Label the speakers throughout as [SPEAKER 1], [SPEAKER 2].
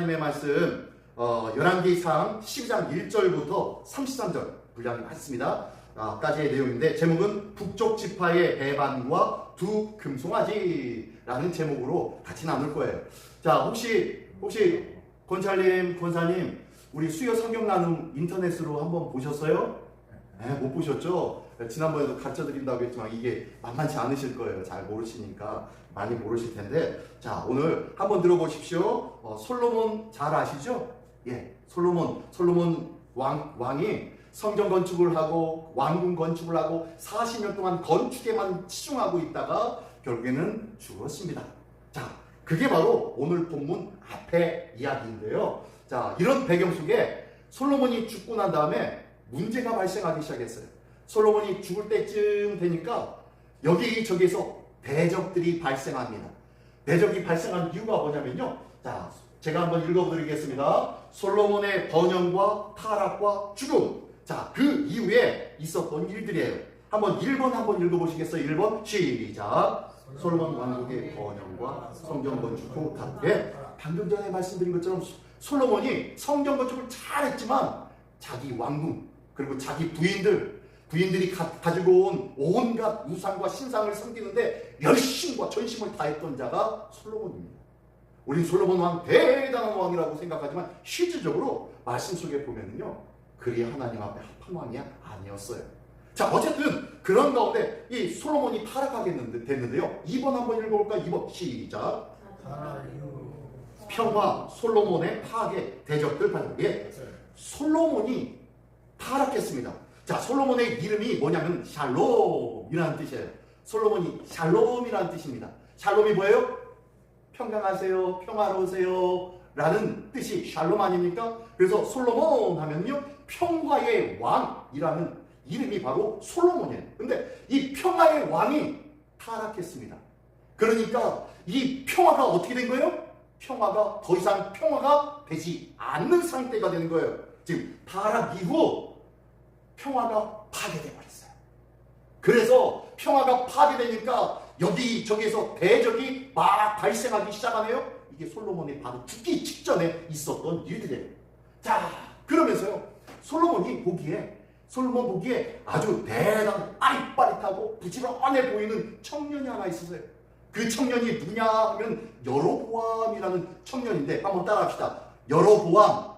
[SPEAKER 1] 하나님의 말씀 열왕기상 12장 1절부터 33절 분량이 많습니다. 까지의 내용인데 제목은 북쪽 지파의 배반과 두 금송아지라는 제목으로 같이 나눌 거예요. 자, 혹시 권사님 우리 수요 성경 나눔 인터넷으로 한번 보셨어요? 네, 못 보셨죠? 지난번에도 가르쳐 드린다고 했지만 이게 만만치 않으실 거예요. 잘 모르시니까 많이 모르실 텐데, 자, 오늘 한번 들어보십시오. 솔로몬 잘 아시죠? 예, 솔로몬 왕이 성전 건축을 하고 왕궁 건축을 하고 40년 동안 건축에만 치중하고 있다가 결국에는 죽었습니다. 자, 그게 바로 오늘 본문 앞에 이야기인데요. 자, 이런 배경 속에 솔로몬이 죽고 난 다음에 문제가 발생하기 시작했어요. 솔로몬이 죽을 때쯤 되니까 여기저기에서 대적들이 발생합니다. 대적이 발생한 이유가 뭐냐면요. 자, 제가 한번 읽어드리겠습니다. 솔로몬의 번영과 타락과 죽음. 자, 그 이후에 있었던 일들이에요. 한번 1번 한번 읽어보시겠어요? 1번 시작. 솔로몬 왕국의 번영과 성전 건축 후 타락. 예, 방금 전에 말씀드린 것처럼 솔로몬이 성전 건축을 잘했지만 자기 왕궁 그리고 자기 부인들이 가지고 온 온갖 우상과 신상을 섬기는데 열심과 전심을 다했던 자가 솔로몬입니다. 우린 솔로몬 왕 대단한 왕이라고 생각하지만 실질적으로 말씀 속에 보면은요, 그리 하나님 앞에 합한 왕이 아니었어요. 자, 어쨌든 그런 가운데 이 솔로몬이 타락하게 됐는데요. 2번 한번 읽어볼까요? 2번 시작. 평화 솔로몬의 파악의 대적들 발견. 예, 솔로몬이 타락했습니다. 자, 솔로몬의 이름이 뭐냐면 샬롬이라는 뜻이에요. 솔로몬이 샬롬이라는 뜻입니다. 샬롬이 뭐예요? 평강하세요, 평화로우세요 라는 뜻이 샬롬 아닙니까? 그래서 솔로몬 하면요, 평화의 왕이라는 이름이 바로 솔로몬이에요. 근데 이 평화의 왕이 타락했습니다. 그러니까 이 평화가 어떻게 된 거예요? 평화가 더 이상 평화가 되지 않는 상태가 되는 거예요. 지금 타락 이후 평화가 파괴돼 버렸어요. 그래서 평화가 파괴되니까 여기저기에서 대적이 막 발생하기 시작하네요. 이게 솔로몬이 바로 죽기 직전에 있었던 일들이에요. 자, 그러면서요, 솔로몬 보기에 아주 대단한 빠릿빠릿하고 부지런해 보이는 청년이 하나 있었어요. 그 청년이 누구냐 하면 여로보암이라는 청년인데 한번 따라합시다. 여로보암.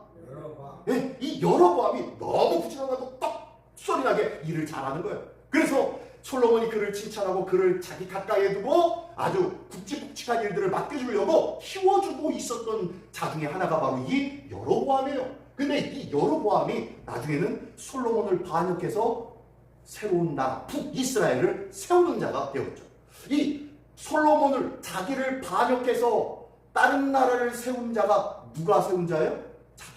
[SPEAKER 1] 네, 이 여로보암이 너무 부지런하고 똑소리나게 일을 잘하는 거예요. 그래서 솔로몬이 그를 칭찬하고 그를 자기 가까이에 두고 아주 굵직굵직한 일들을 맡겨주려고 키워주고 있었던 자 중에 하나가 바로 이 여로보암이에요. 근데 이 여로보암이 나중에는 솔로몬을 반역해서 새로운 나라 북이스라엘을 세우는 자가 되었죠. 이 솔로몬을 자기를 반역해서 다른 나라를 세운 자가 누가 세운 자예요? 자기.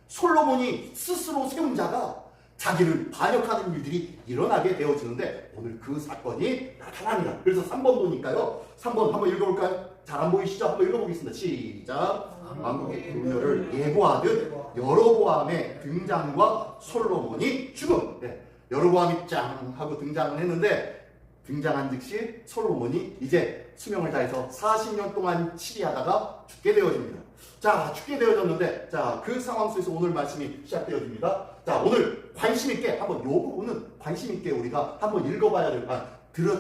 [SPEAKER 1] 솔로몬이 스스로 세운 자가 자기를 반역하는 일들이 일어나게 되어지는데 오늘 그 사건이 나타납니다. 그래서 3번 보니까요. 3번 한번 읽어볼까요? 잘 안 보이시죠? 한번 읽어보겠습니다. 시작. 왕국의 분열을 예고하듯 여로보암의 등장과 솔로몬이 죽음. 네, 여로보암이 짱 하고 등장을 했는데 등장한 즉시 솔로몬이 이제 수명을 다해서 40년 동안 치리하다가 죽게 되어집니다. 자, 죽게 되어졌는데, 자, 그 상황 속에서 오늘 말씀이 시작되어집니다. 자, 오늘 관심있게 한번 요 부분은 관심있게 우리가 한번 읽어봐야 될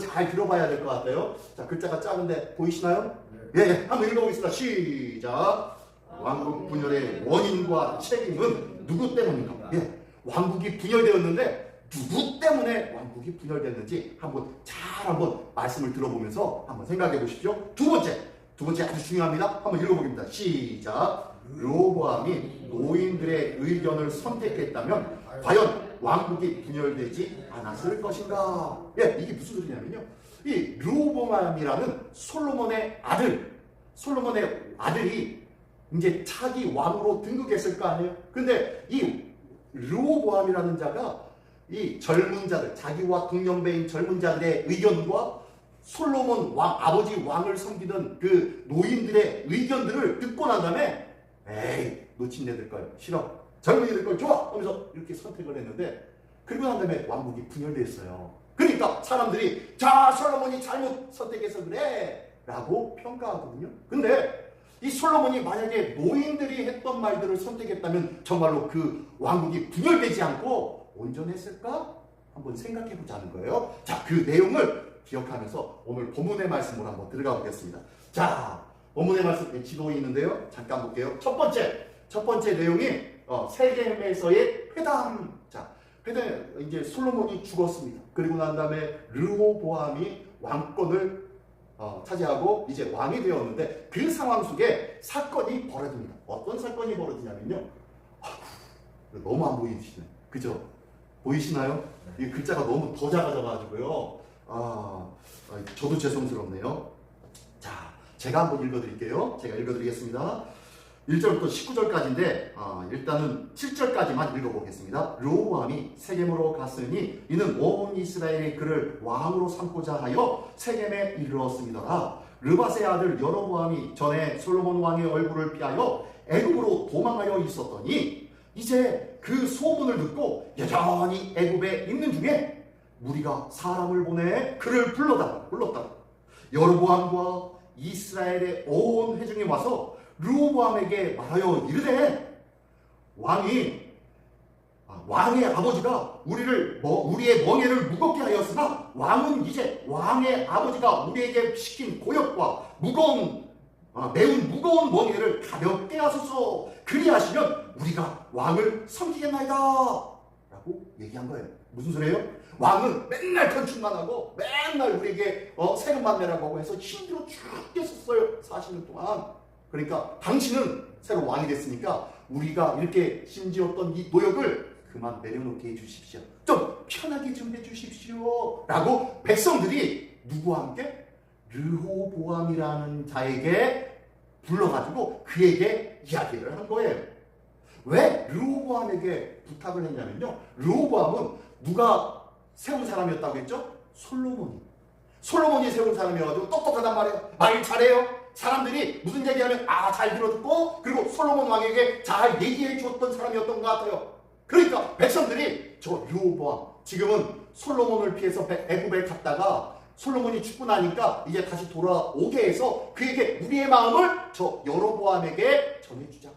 [SPEAKER 1] 잘 들어봐야 될 것 같아요. 자, 글자가 작은데 보이시나요? 네. 예, 한번 읽어보겠습니다. 시작. 왕국 분열의 원인과 책임은 누구 때문인가? 예, 왕국이 분열되었는데 누구 때문에 왕국이 분열됐는지 한번 말씀을 들어보면서 한번 생각해 보십시오. 두 번째 아주 중요합니다. 한번 읽어보겠습니다. 시작. 르호보암이 노인들의 의견을 선택했다면 과연 왕국이 분열되지 않았을 것인가? 예, 이게 무슨 소리냐면요. 이 르호보암이라는 솔로몬의 아들이 이제 차기 왕으로 등극했을 거 아니에요? 근데 이 르호보암이라는 자가 이 젊은 자들, 자기와 동년배인 젊은 자들의 의견과 솔로몬 아버지 왕을 섬기던 그 노인들의 의견들을 듣고 난 다음에 에이, 놓친 애들 걸 싫어, 젊은이들 걸 좋아 하면서 이렇게 선택을 했는데 그리고 난 다음에 왕국이 분열됐어요. 그러니까 사람들이 자, 솔로몬이 잘못 선택해서 그래 라고 평가하거든요. 근데 이 솔로몬이 만약에 노인들이 했던 말들을 선택했다면 정말로 그 왕국이 분열되지 않고 온전했을까? 한번 생각해 보자는 거예요. 자, 그 내용을 기억하면서 오늘 본문의 말씀으로 한번 들어가 보겠습니다. 자, 본문의 말씀 지도에 있는데요. 잠깐 볼게요. 첫 번째 내용이 세겜에서의 회담. 자, 회담 이제 솔로몬이 죽었습니다. 그리고 난 다음에 르호보암이 왕권을 차지하고 이제 왕이 되었는데 그 상황 속에 사건이 벌어집니다. 어떤 사건이 벌어지냐면요. 너무 안 보이시네. 그죠? 보이시나요? 이 글자가 너무 더 작아져가지고요. 저도 죄송스럽네요. 자, 제가 한번 읽어드릴게요. 제가 읽어드리겠습니다. 1절부터 19절까지인데 일단은 7절까지만 읽어보겠습니다. 르호보암이 세겜으로 갔으니 이는 온 이스라엘이 그를 왕으로 삼고자 하여 세겜에 이르렀습니다. 르밧의 아들 여로보암이 전에 솔로몬 왕의 얼굴을 피하여 애굽으로 도망하여 있었더니 이제 그 소문을 듣고 여전히 애굽에 있는 중에 무리가 사람을 보내 그를 불렀다. 여로보암과 이스라엘의 온 회중이 와서 르호보암에게 말하여 이르되 왕의 아버지가 우리의 멍에를 무겁게 하였으나 왕은 이제 왕의 아버지가 우리에게 시킨 고역과 매운 무거운 멍에를 가볍게 하소서. 그리하시면 우리가 왕을 섬기겠나이다 라고 얘기한 거예요. 무슨 소리예요? 왕은 맨날 건축만 하고 맨날 우리에게 세금만 내라고 하고 해서 힘들어 죽겠었어요. 40년 동안. 그러니까 당신은 새로 왕이 됐으니까 우리가 이렇게 심지었던 이 노역을 그만 내려놓게 해주십시오. 좀 편하게 좀 해주십시오 라고 백성들이 누구와 함께? 르호보암이라는 자에게 불러가지고 그에게 이야기를 한 거예요. 왜 르호보암에게 부탁을 했냐면요. 르호보암은 누가 세운 사람이었다고 했죠? 솔로몬이 세운 사람이어가지고 똑똑하단 말이에요. 말 잘해요. 사람들이 무슨 얘기하면 잘 들어듣고 그리고 솔로몬 왕에게 잘 얘기해 주었던 사람이었던 것 같아요. 그러니까 백성들이 저 르호보암 지금은 솔로몬을 피해서 애굽에 갔다가 솔로몬이 죽고 나니까 이제 다시 돌아오게 해서 그에게 우리의 마음을 저 여로보암에게 전해주자.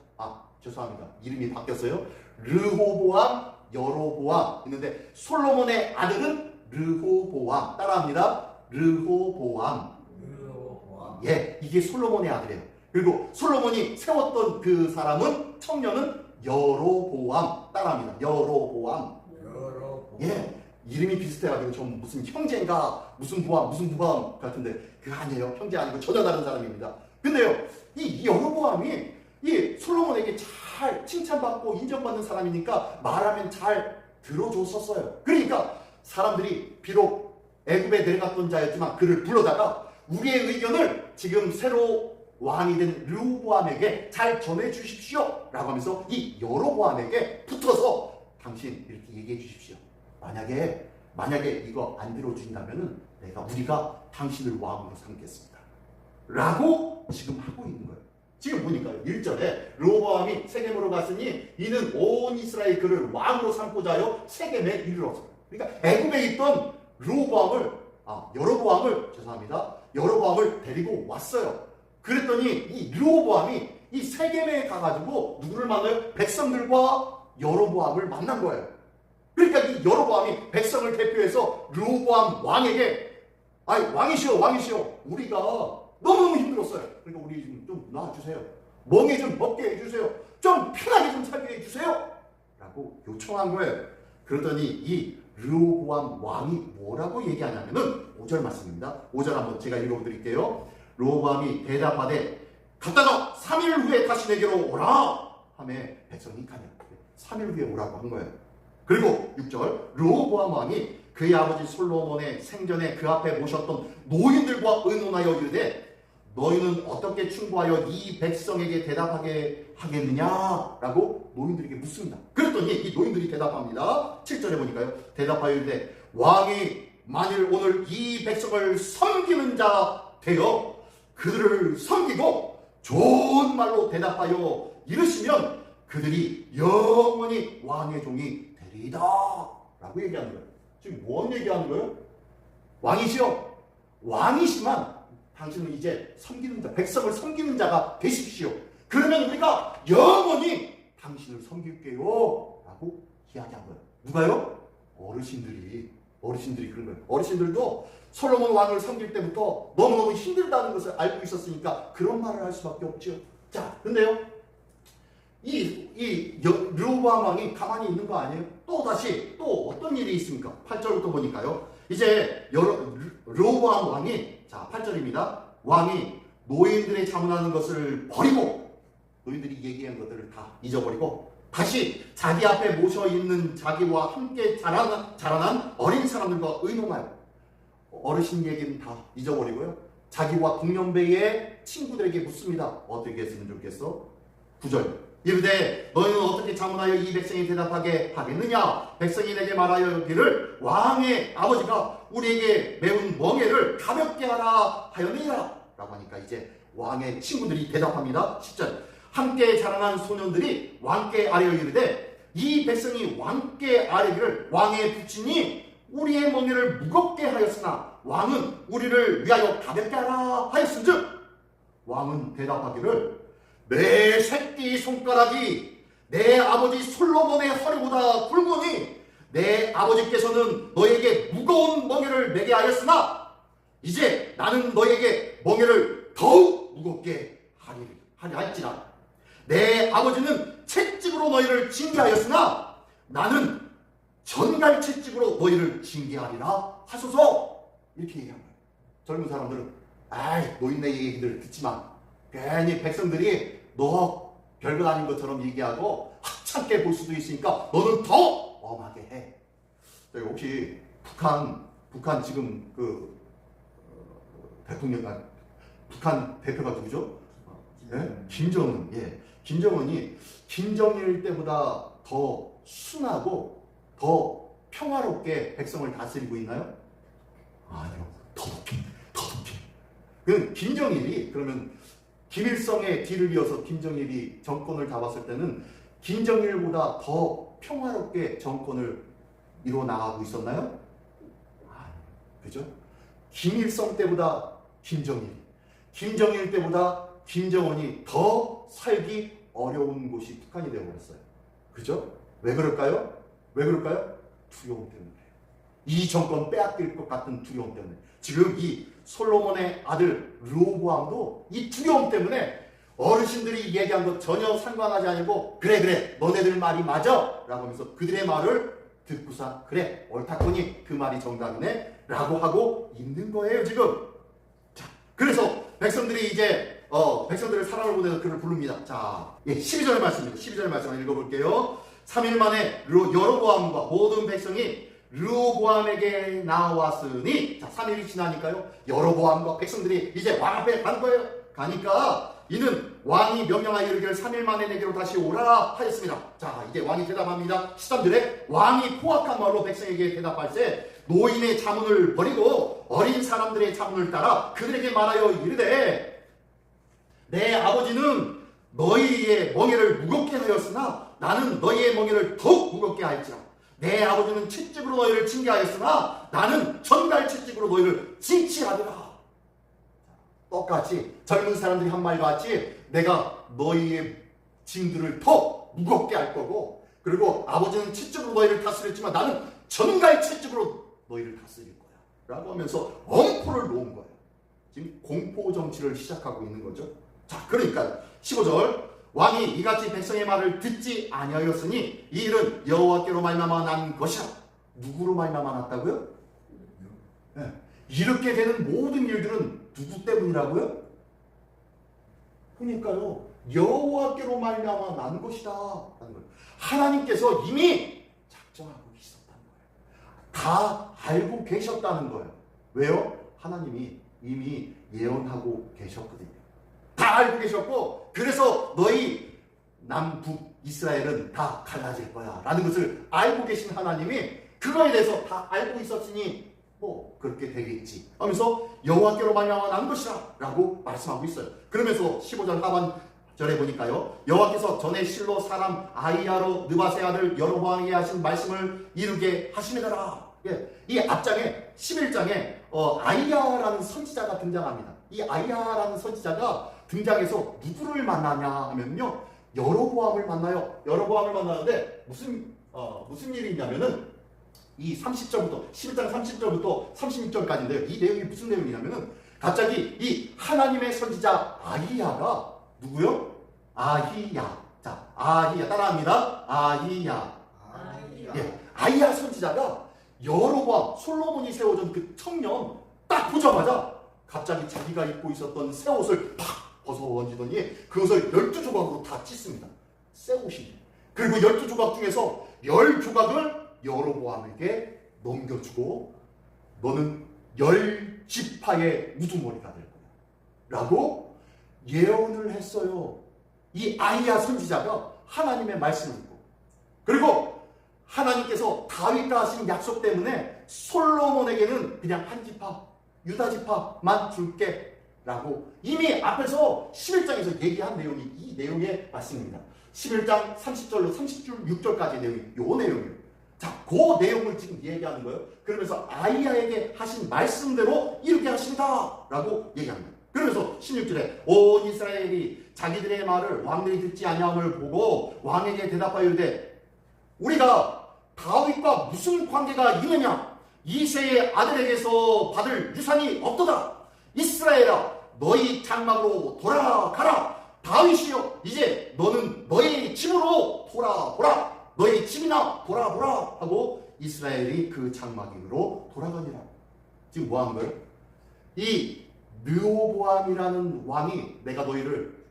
[SPEAKER 1] 죄송합니다. 이름이 바뀌었어요. 르호보암, 여로보암 있는데 솔로몬의 아들은 르호보암. 따라합니다. 르호보암. 예, 이게 솔로몬의 아들이에요. 그리고 솔로몬이 세웠던 그 사람은 청년은 여로보암. 따라합니다. 여로보암. 예, 이름이 비슷해가지고 좀 무슨 형제인가 무슨 부암 같은데 그거 아니에요. 형제 아니고 전혀 다른 사람입니다. 근데요, 이 여로보암이 이 솔로몬에게 잘 칭찬받고 인정받는 사람이니까 말하면 잘 들어줬었어요. 그러니까 사람들이 비록 애굽에 내려갔던 자였지만 그를 불러다가 우리의 의견을 지금 새로 왕이 된 르호보암에게 잘 전해 주십시오 라고 하면서 이 여로보암에게 붙어서 당신 이렇게 얘기해 주십시오. 만약에 이거 안 들어준다면은 우리가 당신을 왕으로 삼겠습니다 라고 지금 하고 있는 거예요. 지금 보니까요. 1절에 르호보암이 세겜으로 갔으니 이는 온 이스라엘 그를 왕으로 삼고자 하여 세겜에 이르렀어요. 그러니까 애굽에 있던 여로보암을 데리고 왔어요. 그랬더니 이 르호보암이 이 세겜에 가가지고 누구를 만나요? 백성들과 여로보암을 만난 거예요. 그러니까 이 여로보암이 백성을 대표해서 르호보암 왕에게 왕이시여 우리가 너무너무 힘들었어요. 그러니까 우리 좀 놔주세요. 멍에 좀 먹게 해주세요. 좀 편하게 좀 살게 해주세요 라고 요청한 거예요. 그러더니 이 르호보암 왕이 뭐라고 얘기하냐면은 5절 말씀입니다. 5절 한번 제가 읽어드릴게요. 르호보암이 대답하되 갔다가 3일 후에 다시 내게로 오라 하매 백성이 가냐. 3일 후에 오라고 한 거예요. 그리고 6절 르호보암 왕이 그의 아버지 솔로몬의 생전에 그 앞에 모셨던 노인들과 의논하여 이르되 너희는 어떻게 충고하여 이 백성에게 대답하게 하겠느냐라고 노인들에게 묻습니다. 그랬더니 이 노인들이 대답합니다. 7절에 보니까요. 대답하여 이르되 왕이 만일 오늘 이 백성을 섬기는 자 되어 그들을 섬기고 좋은 말로 대답하여 이르시면 그들이 영원히 왕의 종이 되리이다 라고 얘기하는 거예요. 지금 뭔 얘기하는 거예요? 왕이시지만 당신은 이제 섬기는 자, 백성을 섬기는 자가 되십시오. 그러면 우리가 영원히 당신을 섬길게요 라고 이야기한 거예요. 누가요? 어르신들이 그런 거예요. 어르신들도 솔로몬 왕을 섬길 때부터 너무너무 힘들다는 것을 알고 있었으니까 그런 말을 할 수밖에 없죠. 자, 근데요, 르호보암 왕이 가만히 있는 거 아니에요? 또 어떤 일이 있습니까? 8절부터 보니까요. 이제 르호보암 왕이, 자, 8절입니다. 왕이 노인들의 자문하는 것을 버리고, 노인들이 얘기한 것들을 다 잊어버리고, 다시 자기 앞에 모셔 있는 자기와 함께 자라난 어린 사람들과 의논하여, 어르신 얘기는 다 잊어버리고요, 자기와 동년배의 친구들에게 묻습니다. 어떻게 했으면 좋겠어? 9절. 이르되 너희는 어떻게 자문하여 이 백성이 대답하게 하겠느냐? 백성이 내게 말하여기를 왕의 아버지가 우리에게 매운 멍에를 가볍게 하라 하였느니라 라고 하니까 이제 왕의 친구들이 대답합니다. 10절. 함께 자라난 소년들이 왕께 아뢰어 이르되 이 백성이 왕께 아뢰기를 왕의 부친이 우리의 멍에를 무겁게 하였으나 왕은 우리를 위하여 가볍게 하라 하였은즉 왕은 대답하기를 내 새끼 손가락이 내 아버지 솔로몬의 허리보다 굵으니 내 아버지께서는 너에게 무거운 멍에를 매게 하였으나 이제 나는 너에게 멍에를 더욱 무겁게 하려 할지라. 내 아버지는 채찍으로 너희를 징계하였으나 나는 전갈 채찍으로 너희를 징계하리라 하소서. 이렇게 얘기한 거예요. 젊은 사람들은 노인네 얘기들을 듣지만 괜히 백성들이 너 별것 아닌 것처럼 얘기하고 하찮게 볼 수도 있으니까 너는 더 엄하게 해. 혹시 북한 지금 북한 대표가 누구죠? 김정은. 김정은이 김정일 때보다 더 순하고 더 평화롭게 백성을 다스리고 있나요? 아니요. 더 높이. 김정일이, 그러면 김일성의 뒤를 이어서 김정일이 정권을 잡았을 때는 김정일보다 더 평화롭게 정권을 이루어 나가고 있었나요? 그죠? 김일성 때보다 김정일 때보다 김정은이 더 살기 어려운 곳이 북한이 되어버렸어요. 그죠? 왜 그럴까요? 두려움 때문에. 이 정권 빼앗길 것 같은 두려움 때문에. 지금 이 솔로몬의 아들 르호보암도 이 두려움 때문에 어르신들이 얘기한 것 전혀 상관하지 않고 그래 너네들 말이 맞아 라고 하면서 그들의 말을 듣고서 그래 옳다거니 그 말이 정답이네 라고 하고 있는 거예요 지금. 자, 그래서 백성들이 이제 백성들의 사랑을 보내서 그를 부릅니다. 자, 12절의 말씀입니다. 12절의 말씀을 읽어볼게요. 3일 만에 여로보암과 모든 백성이 르호보암에게 나왔으니, 자, 3일이 지나니까요, 여로보암과 백성들이 이제 왕 앞에 간 거예요. 가니까 이는 왕이 명령하여 이르기를 3일 만에 내게로 다시 오라 하였습니다. 자, 이제 왕이 대답합니다. 13절에 왕이 포악한 말로 백성에게 대답할세 노인의 자문을 버리고 어린 사람들의 자문을 따라 그들에게 말하여 이르되 내 아버지는 너희의 멍에를 무겁게 하였으나 나는 너희의 멍에를 더욱 무겁게 하였지라. 내 아버지는 채찍으로 너희를 징계하였으나 나는 전갈 채찍으로 너희를 징치하리라. 똑같이 젊은 사람들이 한 말 같이 내가 너희의 징들을 더 무겁게 할 거고, 그리고 아버지는 채찍으로 너희를 다스렸지만 나는 전갈 채찍으로 너희를 다스릴 거야 라고 하면서 엄포를 놓은 거예요. 지금 공포 정치를 시작하고 있는 거죠. 자, 그러니까 15절 왕이 이같이 백성의 말을 듣지 아니하였으니 이 일은 여호와께로 말미암아 난 것이라. 누구로 말미암아 났다고요? 이렇게 되는 모든 일들은 누구 때문이라고요? 그러니까요, 여호와께로 말미암아 난 것이다 하는 거예요. 하나님께서 이미 작정하고 있었다는 거예요. 다 알고 계셨다는 거예요. 왜요? 하나님이 이미 예언하고 계셨거든요. 다 알고 계셨고, 그래서 너희 남북 이스라엘은 다 갈라질 거야 라는 것을 알고 계신 하나님이 그거에 대해서 다 알고 있었으니 뭐 그렇게 되겠지 하면서 여호와께로 말미암아 난 것이라 라고 말씀하고 있어요. 그러면서 15절 하반절에 보니까요, 여호와께서 전에 실로 사람 아히야로 느밧의 아들 여로보암에게 하신 말씀을 이루게 하시매더라. 이 앞장에 11장에 아이야라는 선지자가 등장합니다. 이 아이야라는 선지자가 등장해서 누구를 만나냐 하면요, 여로보암을 만나요. 여로보암을 만나는데 무슨 일이 있냐면은 이 30절부터 11장 30절부터 36절까지인데요. 이 내용이 무슨 내용이냐면은 갑자기 이 하나님의 선지자 아히야가 누구요? 아히야. 자, 아히야 따라합니다. 아히야. 예, 아히야 선지자가 여로보암 솔로몬이 세워준 그 청년 딱 보자마자 갑자기 자기가 입고 있었던 새 옷을 팍 벗어 던지더니 그것을 12조각으로 다 찢습니다. 새 옷이. 그리고 12조각 중에서 10조각을 여로보암에게 넘겨주고 너는 10지파의 우두머리가 될 거야 라고 예언을 했어요. 이 아히야 선지자가 하나님의 말씀을 듣고, 그리고 하나님께서 다윗과 하신 약속 때문에 솔로몬에게는 그냥 한 지파, 유다 지파만 줄게 라고 이미 앞에서 11장에서 얘기한 내용이 이 내용의 말씀입니다. 11장 30절로 36절까지의 내용이 요 내용이에요. 자, 그 내용을 지금 얘기하는 거예요. 그러면서 아히야에게 하신 말씀대로 이렇게 하신다 라고 얘기합니다. 그러면서 16절에 온 이스라엘이 자기들의 말을 왕들이 듣지 아니함을 보고 왕에게 대답하여 이르되 우리가 다윗과 무슨 관계가 있느냐? 이새의 아들에게서 받을 유산이 없도다. 이스라엘아, 너희 장막으로 돌아가라. 다윗이여, 이제 너는 너희 집으로 돌아보라. 너희 집이나 돌아보라 하고 이스라엘이 그 장막으로 돌아가니라. 지금 뭐 하는 거예요? 이 르호보암이라는 왕이 내가 너희를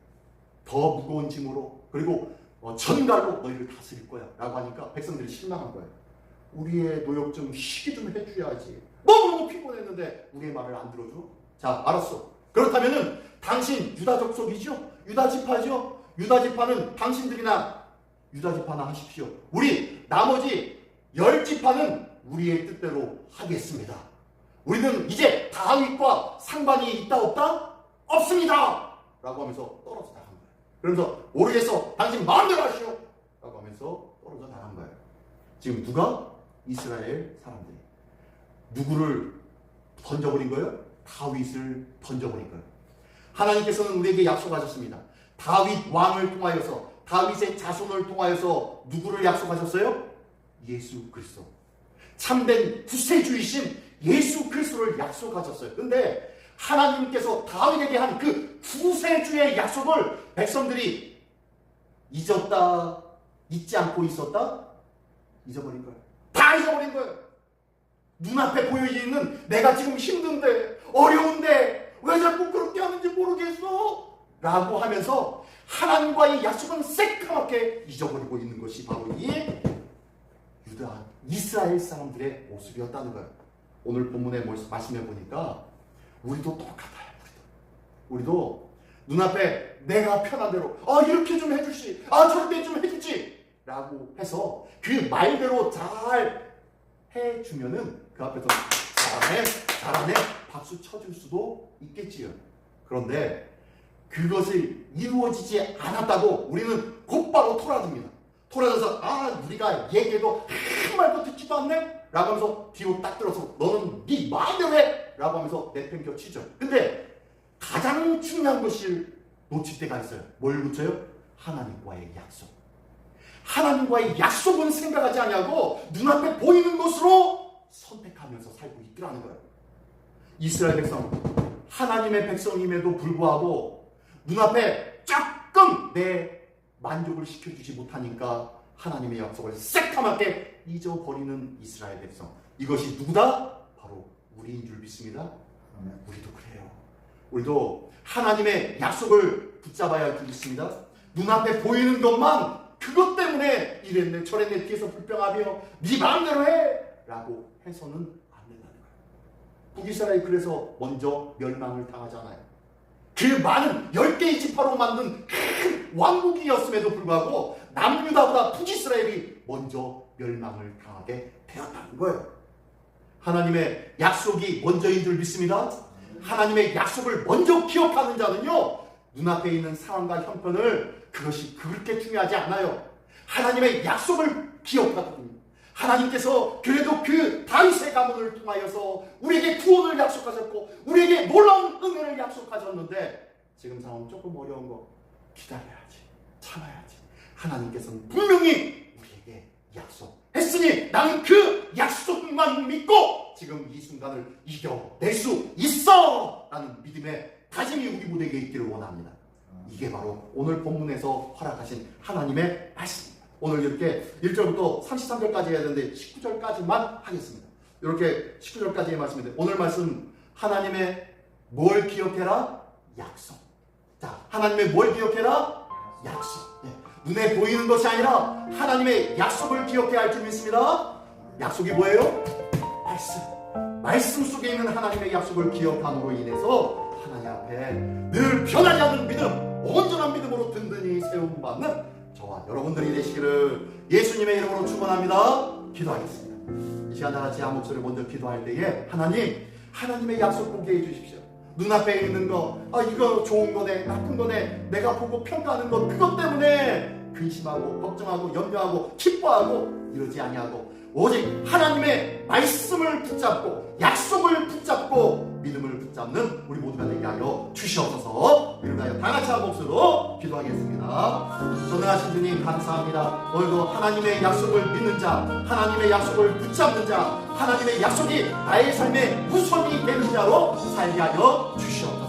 [SPEAKER 1] 더 무거운 짐으로 그리고 전갈로 너희를 다스릴 거야 라고 하니까 백성들이 실망한 거예요. 우리의 노역 좀 쉬게 좀 해줘야지. 너무너무 피곤했는데 우리의 말을 안 들어줘? 자, 알았어. 그렇다면은 당신 유다 족속이죠? 유다 지파죠? 유다 지파는 당신들이나 유다 지파나 하십시오. 우리 나머지 10지파는 우리의 뜻대로 하겠습니다. 우리는 이제 다윗과 상관이 있다 없다? 없습니다! 라고 하면서 떨어져 나간 거예요. 그러면서 모르겠어. 당신 마음대로 하시오! 라고 하면서 떨어져 나간 거예요. 지금 누가? 이스라엘 사람들이. 누구를 던져버린 거예요? 다윗을 던져버린 거예요. 하나님께서는 우리에게 약속하셨습니다. 다윗 왕을 통하여서, 다윗의 자손을 통하여서 누구를 약속하셨어요? 예수 그리스도. 참된 구세주이신 예수 그리스도를 약속하셨어요. 근데 하나님께서 다윗에게 한 그 구세주의 약속을 백성들이 잊었다, 잊지 않고 있었다? 잊어버린 거예요. 다 잊어버린 거예요. 눈앞에 보여지는 내가 지금 힘든데, 어려운데 왜 자꾸 그렇게 하는지 모르겠어 라고 하면서 하나님과의 약속은 새까맣게 잊어버리고 있는 것이 바로 이 유다, 이스라엘 사람들의 모습이었다는 거예요. 오늘 본문의 말씀해 보니까 우리도 똑같아요. 우리도 눈앞에 내가 편한 대로 이렇게 좀 해주시, 저렇게 좀 해주지 라고 해서 그 말대로 잘 해주면은 그 앞에서 잘하네 박수 쳐줄 수도 있겠지요. 그런데 그것을 이루어지지 않았다고 우리는 곧바로 토라집니다. 토라져서 우리가 얘기해도 한 말도 듣지도 않네? 라고 하면서 뒤로 딱 들어서 너는 네 마음대로 해! 라고 하면서 내팽겨 치죠. 근데 가장 중요한 것을 놓칠 때가 있어요. 뭘 놓쳐요? 하나님과의 약속. 하나님과의 약속은 생각하지 않냐고 눈앞에 보이는 것으로 선택하면서 살고 있더라는 거예요. 이스라엘 백성, 하나님의 백성임에도 불구하고 눈앞에 조금 내 만족을 시켜주지 못하니까 하나님의 약속을 새까맣게 잊어버리는 이스라엘 백성. 이것이 누구다? 바로 우리인 줄 믿습니다. 우리도 그래요. 우리도 하나님의 약속을 붙잡아야 할 줄 믿습니다. 눈앞에 보이는 것만 그것 때문에 이랬네 저랬네 뒤에서 불평하며 네 마음대로 해! 라고 해서는 안 된다는 거예요. 북이스라엘이 그래서 먼저 멸망을 당하잖아요. 그 많은 10개의 지파로 만든 큰 왕국이었음에도 불구하고 남유다보다 북이스라엘이 먼저 멸망을 당하게 되었다는 거예요. 하나님의 약속이 먼저인 줄 믿습니다. 하나님의 약속을 먼저 기억하는 자는요, 눈앞에 있는 상황과 형편을 그것이 그렇게 중요하지 않아요. 하나님의 약속을 기억하거든요. 하나님께서 그래도 그 다윗의 가문을 통하여서 우리에게 구원을 약속하셨고 우리에게 놀라운 은혜를 약속하셨는데 지금 상황 조금 어려운 거 기다려야지, 참아야지. 하나님께서는 분명히 우리에게 약속했으니 나는 그 약속만 믿고 지금 이 순간을 이겨낼 수 있어 라는 믿음의 다짐이 우리 모두에게 있기를 원합니다. 이게 바로 오늘 본문에서 허락하신 하나님의 말씀입니다. 오늘 이렇게 1절부터 33절까지 해야 되는데 19절까지만 하겠습니다. 이렇게 19절까지의 말씀인데 오늘 말씀 하나님의 뭘 기억해라? 약속. 자, 하나님의 뭘 기억해라? 약속. 네. 눈에 보이는 것이 아니라 하나님의 약속을 기억해야 할 줄 믿습니다. 약속이 뭐예요? 말씀 속에 있는 하나님의 약속을 기억함으로 인해서 하나님 앞에 늘 변하지 않는 믿음, 온전한 믿음으로 든든히 세움받는 저와 여러분들이 되시기를 예수님의 이름으로 축원합니다. 기도하겠습니다. 이 시간 다 같이 한 목소리 먼저 기도할 때에 하나님의 약속 보게 해주십시오. 눈앞에 있는 거, 이거 좋은 거네, 나쁜 거네, 내가 보고 평가하는 것, 그것 때문에 근심하고 걱정하고 염려하고 기뻐하고 이러지 아니하고 오직 하나님의 말씀을 붙잡고 약속을 붙잡고 믿음을 붙잡는 우리 모두가 되게 하여 주시옵소서. 이를 위하여 다 같이 한 목소리로 기도하겠습니다. 전능하신 주님 감사합니다. 오늘도 하나님의 약속을 믿는 자, 하나님의 약속을 붙잡는 자, 하나님의 약속이 나의 삶의 우선이 되는 자로 살게 하여 주시옵소서.